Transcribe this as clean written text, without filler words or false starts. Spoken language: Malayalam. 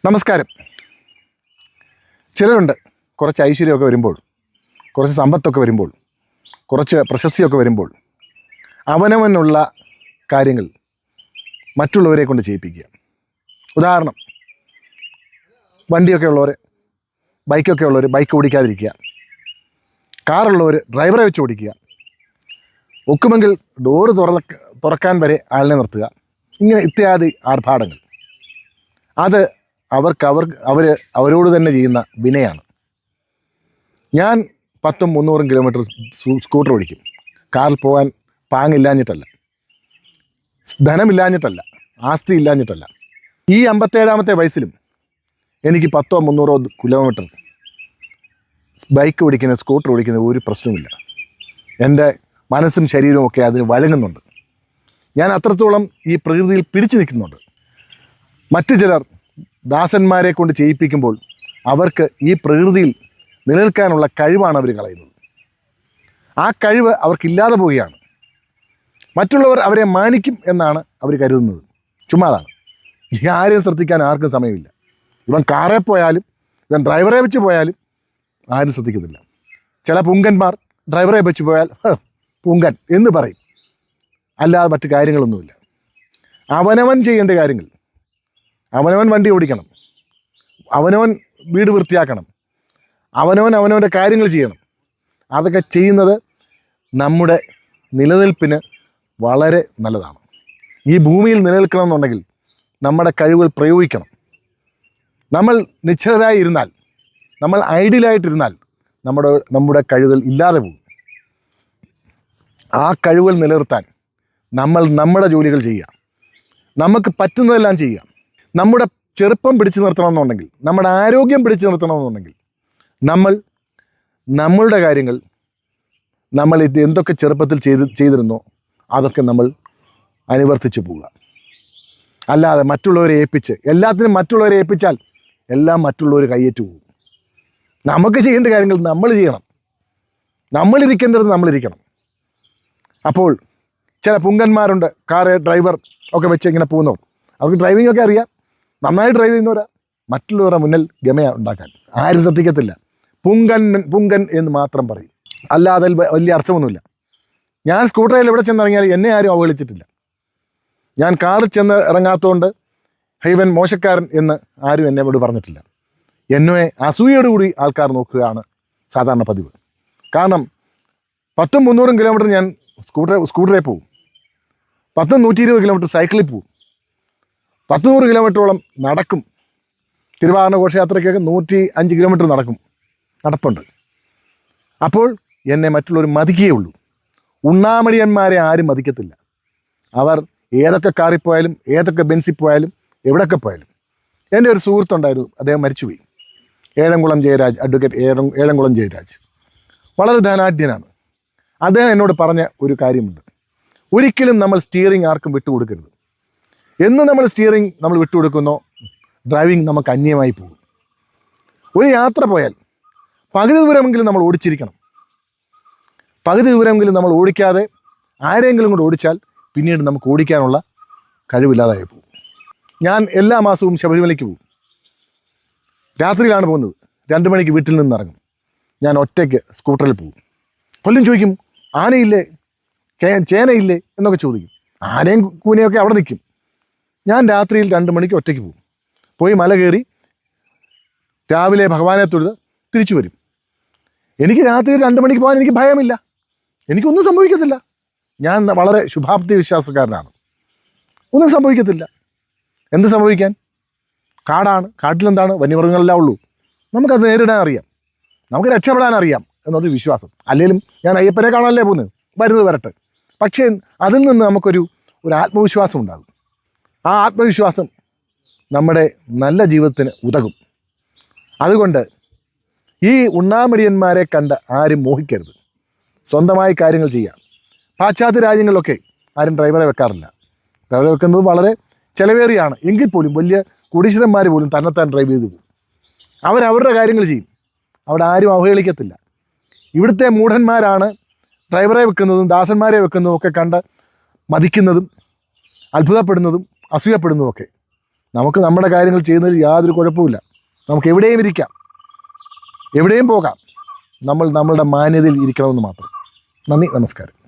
നമസ്കാരം. ചിലരുണ്ട് കുറച്ച് ഐശ്വര്യമൊക്കെ വരുമ്പോൾ, കുറച്ച് സമ്പത്തൊക്കെ വരുമ്പോൾ, കുറച്ച് പ്രശസ്തിയൊക്കെ വരുമ്പോൾ അവനവനുള്ള കാര്യങ്ങൾ മറ്റുള്ളവരെ കൊണ്ട് ചെയ്യിപ്പിക്കുക. ഉദാഹരണം, വണ്ടിയൊക്കെ ഉള്ളവർ, ബൈക്കൊക്കെ ഉള്ളവർ ബൈക്ക് ഓടിക്കാതിരിക്കുക, കാറുള്ളവർ ഡ്രൈവറെ വെച്ച് ഓടിക്കുക, ഒക്കുമെങ്കിൽ ഡോറ് തുറക്കാൻ വരെ ആളിനെ നിർത്തുക. ഇങ്ങനെ ഇത്യാദി ആർഭാടങ്ങൾ. അത് അവരോട് തന്നെ ചെയ്യുന്ന വിനയാണ്. ഞാൻ 10-300 കിലോമീറ്റർ സ്കൂട്ടർ ഓടിക്കും. കാറിൽ പോകാൻ പാങ്ങില്ലാഞ്ഞിട്ടല്ല, ധനമില്ലാഞ്ഞിട്ടല്ല, ആസ്തി ഇല്ലാഞ്ഞിട്ടല്ല. ഈ 57-ാമത്തെ വയസ്സിലും എനിക്ക് 10-300 കിലോമീറ്റർ ബൈക്ക് ഓടിക്കുന്ന, സ്കൂട്ടർ ഓടിക്കുന്ന ഒരു പ്രശ്നവുമില്ല. എൻ്റെ മനസ്സും ശരീരവും ഒക്കെ അതിന് വഴങ്ങുന്നുണ്ട്. ഞാൻ അത്രത്തോളം ഈ പ്രകൃതിയിൽ പിടിച്ചു നിൽക്കുന്നുണ്ട്. മറ്റു ചിലർ ദാസന്മാരെ കൊണ്ട് ചെയ്യിപ്പിക്കുമ്പോൾ അവർക്ക് ഈ പ്രകൃതിയിൽ നിലനിൽക്കാനുള്ള കഴിവാണ് അവർ കളയുന്നത്. ആ കഴിവ് അവർക്കില്ലാതെ പോവുകയാണ്. മറ്റുള്ളവർ അവരെ മാനിക്കും എന്നാണ് അവർ കരുതുന്നത്. ചുമ്മാതാണ്. ആരെയും ശ്രദ്ധിക്കാൻ ആർക്കും സമയമില്ല. ഇവൻ കാറിൽ പോയാലും, ഇവൻ ഡ്രൈവറെ വെച്ച് പോയാലും ആരും ശ്രദ്ധിക്കുന്നില്ല. ചില പുങ്കന്മാർ ഡ്രൈവറെ വെച്ച് പോയാൽ പുങ്കൻ എന്ന് പറയും, അല്ലാതെ മറ്റു കാര്യങ്ങളൊന്നുമില്ല. അവനവൻ ചെയ്യേണ്ട കാര്യങ്ങൾ, അവനവൻ വണ്ടി ഓടിക്കണം, അവനവൻ വീട് വൃത്തിയാക്കണം, അവനവൻ്റെ കാര്യങ്ങൾ ചെയ്യണം. അതൊക്കെ ചെയ്യുന്നത് നമ്മുടെ നിലനിൽപ്പിന് വളരെ നല്ലതാണ്. ഈ ഭൂമിയിൽ നിലനിൽക്കണമെന്നുണ്ടെങ്കിൽ നമ്മുടെ കഴിവുകൾ പ്രയോഗിക്കണം. നമ്മൾ നിശ്ചലരായി ഇരുന്നാൽ, നമ്മൾ ഐഡിയലായിട്ടിരുന്നാൽ നമ്മുടെ കഴിവുകൾ ഇല്ലാതെ പോകും. ആ കഴിവുകൾ നിലനിർത്താൻ നമ്മുടെ ജോലികൾ ചെയ്യുക, നമുക്ക് പറ്റുന്നതെല്ലാം ചെയ്യുക. നമ്മുടെ ചെറുപ്പം പിടിച്ചു നിർത്തണമെന്നുണ്ടെങ്കിൽ, നമ്മുടെ ആരോഗ്യം പിടിച്ചു നിർത്തണമെന്നുണ്ടെങ്കിൽ നമ്മളുടെ കാര്യങ്ങൾ നമ്മൾ എന്തൊക്കെ ചെറുപ്പത്തിൽ ചെയ്തിരുന്നോ അതൊക്കെ നമ്മൾ അനുവർത്തിച്ചു പോവുക. അല്ലാതെ മറ്റുള്ളവരെ ഏൽപ്പിച്ച്, എല്ലാത്തിനും മറ്റുള്ളവരെ ഏൽപ്പിച്ചാൽ എല്ലാം മറ്റുള്ളവർ കയ്യേറ്റു പോകും. നമുക്ക് ചെയ്യേണ്ട കാര്യങ്ങൾ നമ്മൾ ചെയ്യണം. നമ്മളിരിക്കേണ്ടത് നമ്മളിരിക്കണം. അപ്പോൾ ചില പുങ്കന്മാരുണ്ട്, കാറ് ഡ്രൈവർ ഒക്കെ വെച്ച് ഇങ്ങനെ പോകുന്നവർ. അവർക്ക് ഡ്രൈവിംഗ് ഒക്കെ അറിയാം, നന്നായി ഡ്രൈവ് ചെയ്യുന്നവരാ. മറ്റുള്ളവരുടെ മുന്നിൽ ഗമയ ഉണ്ടാക്കാൻ ആരും ശ്രദ്ധിക്കത്തില്ല. പുങ്കൻ എന്ന് മാത്രം പറയും, അല്ലാതെ വലിയ അർത്ഥമൊന്നുമില്ല. ഞാൻ സ്കൂട്ടറിൽ എവിടെ ചെന്നിറങ്ങിയാൽ എന്നെ ആരും അവഹേളിച്ചിട്ടില്ല. ഞാൻ കാറിൽ ചെന്ന് ഇറങ്ങാത്തതുകൊണ്ട് ഹൈവൻ മോശക്കാരൻ എന്ന് ആരും എന്നോട് പറഞ്ഞിട്ടില്ല. എന്നെ അസൂയയോടുകൂടി ആൾക്കാർ നോക്കുകയാണ് സാധാരണ പതിവ്. കാരണം 10-300 കിലോമീറ്റർ ഞാൻ സ്കൂട്ടറിൽ പോവും, 10-120 കിലോമീറ്റർ സൈക്കിളിൽ പോവും, 100 കിലോമീറ്ററോളം നടക്കും. തിരുവാഭരണ ഘോഷയാത്രയ്ക്കൊക്കെ 105 കിലോമീറ്റർ നടപ്പുണ്ട്. അപ്പോൾ എന്നെ മറ്റുള്ളവർ മതിക്കുകയേ ഉള്ളൂ. ഉണ്ണാമടിയന്മാരെ ആരും മതിക്കത്തില്ല. അവർ ഏതൊക്കെ കാറിൽ പോയാലും, ഏതൊക്കെ ബെൻസിൽ പോയാലും, എവിടെയൊക്കെ പോയാലും. എൻ്റെ ഒരു സുഹൃത്തുണ്ടായിരുന്നു, അദ്ദേഹം മരിച്ചുപോയി. ഏഴംകുളം ജയരാജ്, അഡ്വക്കേറ്റ് ഏഴംകുളം ജയരാജ്. വളരെ ധനാഢ്യനാണ്. അദ്ദേഹം എന്നോട് പറഞ്ഞ ഒരു കാര്യമുണ്ട്: ഒരിക്കലും നമ്മൾ സ്റ്റിയറിംഗ് ആർക്കും വിട്ടുകൊടുക്കരുത്. എന്ന് നമ്മൾ സ്റ്റിയറിംഗ് വിട്ടുകൊടുക്കുന്നോ ഡ്രൈവിംഗ് നമുക്ക് അന്യമായി പോകും. ഒരു യാത്ര പോയാൽ പകുതി ദൂരമെങ്കിലും നമ്മൾ ഓടിച്ചിരിക്കണം. പകുതി ദൂരമെങ്കിലും നമ്മൾ ഓടിക്കാതെ ആരെങ്കിലും കൂടെ ഓടിച്ചാൽ പിന്നീട് നമുക്ക് ഓടിക്കാനുള്ള കഴിവില്ലാതായി പോകും. ഞാൻ എല്ലാ മാസവും ശബരിമലയ്ക്ക് പോകും. രാത്രിയിലാണ് പോകുന്നത്. 2 മണിക്ക് വീട്ടിൽ നിന്ന് ഇറങ്ങും. ഞാൻ ഒറ്റയ്ക്ക് സ്കൂട്ടറിൽ പോകും. കൊല്ലം ചോദിക്കും, ആനയില്ലേ, ചേനയില്ലേ എന്നൊക്കെ ചോദിക്കും. ആനയും കൂനയൊക്കെ അവിടെ നിൽക്കും. ഞാൻ രാത്രിയിൽ 2 മണിക്ക് ഒറ്റയ്ക്ക് പോകും. പോയി മല കയറി രാവിലെ ഭഗവാനെ തൊഴുത് തിരിച്ചു വരും. എനിക്ക് രാത്രി 2 മണിക്ക് പോകാൻ എനിക്ക് ഭയമില്ല. എനിക്കൊന്നും സംഭവിക്കത്തില്ല. ഞാൻ വളരെ ശുഭാപ്തി വിശ്വാസക്കാരനാണ്. ഒന്നും സംഭവിക്കത്തില്ല. എന്ത് സംഭവിക്കാൻ? കാടാണ്, കാട്ടിലെന്താണ്, വന്യമൃഗങ്ങളെല്ലാം ഉള്ളൂ. നമുക്കത് നേരിടാൻ അറിയാം, നമുക്ക് രക്ഷപ്പെടാൻ അറിയാം എന്നൊരു വിശ്വാസം. അല്ലെങ്കിലും ഞാൻ അയ്യപ്പനെ കാണാനല്ലേ പോകുന്നത്, വരുന്നത് വരട്ടെ. പക്ഷേ അതിൽ നിന്ന് നമുക്കൊരു ആത്മവിശ്വാസം ഉണ്ടാകും. ആ ആത്മവിശ്വാസം നമ്മുടെ നല്ല ജീവിതത്തിന് ഉതകും. അതുകൊണ്ട് ഈ ഉണ്ണാമടിയന്മാരെ കണ്ട് ആരും മോഹിക്കരുത്. സ്വന്തമായി കാര്യങ്ങൾ ചെയ്യാം. പാശ്ചാത്യ രാജ്യങ്ങളിലൊക്കെ ആരും ഡ്രൈവറെ വെക്കാറില്ല. ഡ്രൈവറെ വെക്കുന്നത് വളരെ ചിലവേറിയാണ്. എങ്കിൽ പോലും വലിയ കോടീശ്വരന്മാർ പോലും തന്നെത്താൻ ഡ്രൈവ് ചെയ്തു പോകും. അവരവരുടെ കാര്യങ്ങൾ ചെയ്യും. അവിടെ ആരും അവഹേളിക്കത്തില്ല. ഇവിടുത്തെ മൂഢന്മാരാണ് ഡ്രൈവറെ വെക്കുന്നതും ദാസന്മാരെ വെക്കുന്നതും ഒക്കെ കണ്ട് മതിക്കുന്നതും അത്ഭുതപ്പെടുന്നതും അസൂയപ്പെടുന്നതുമൊക്കെ. നമുക്ക് നമ്മുടെ കാര്യങ്ങൾ ചെയ്യുന്നതിൽ യാതൊരു കുഴപ്പമില്ല. നമുക്ക് എവിടെയും ഇരിക്കാം, എവിടെയും പോകാം. നമ്മൾ നമ്മളുടെ മാന്യതയിൽ ഇരിക്കണമെന്ന് മാത്രം. നന്ദി, നമസ്കാരം.